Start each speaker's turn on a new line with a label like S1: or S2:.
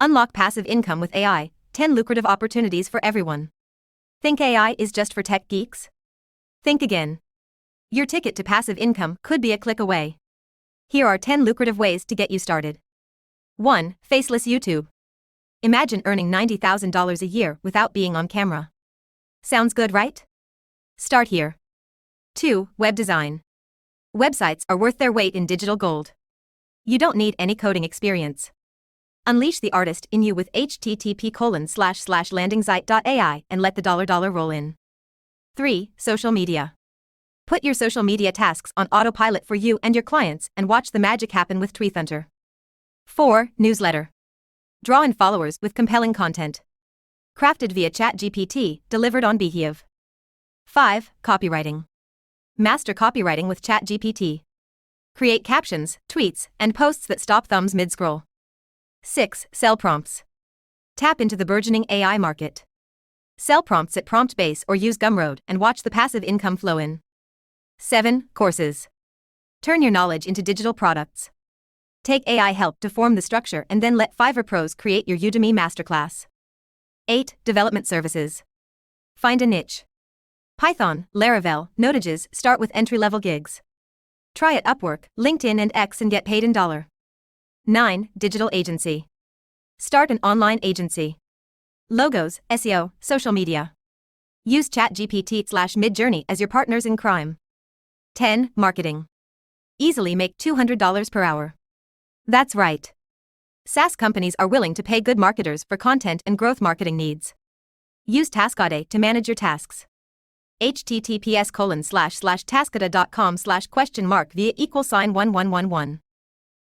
S1: Unlock passive income with AI, 10 lucrative opportunities for everyone. Think AI is just for tech geeks? Think again. Your ticket to passive income could be a click away. Here are 10 lucrative ways to get you started. 1. Faceless YouTube. Imagine earning $90,000 a year without being on camera. Sounds good, right? Start here. 2. Web design. Websites are worth their weight in digital gold. You don't need any coding experience. Unleash the artist in you with http://landingsite.ai and let the $dollar roll in. 3. Social media. Put your social media tasks on autopilot for you and your clients and watch the magic happen with TweetHunter. 4. Newsletter. Draw in followers with compelling content. Crafted via ChatGPT, delivered on Behave. 5. Copywriting. Master copywriting with ChatGPT. Create captions, tweets, and posts that stop thumbs mid-scroll. 6. Sell prompts. Tap into the burgeoning AI market. Sell prompts at PromptBase or use Gumroad and watch the passive income flow in. 7. Courses. Turn your knowledge into digital products. Take AI help to form the structure and then let Fiverr pros create your Udemy masterclass. 8. Development services. Find a niche. Python, Laravel, Node.js start with entry-level gigs. Try at Upwork, LinkedIn and X and get paid in $. 9. Digital agency. Start an online agency. Logos, SEO, social media. Use ChatGPT/Midjourney as your partners in crime. 10. Marketing. Easily make $200 per hour. That's right. SaaS companies are willing to pay good marketers for content and growth marketing needs. Use Taskade to manage your tasks. https://taskada.com/?via =1111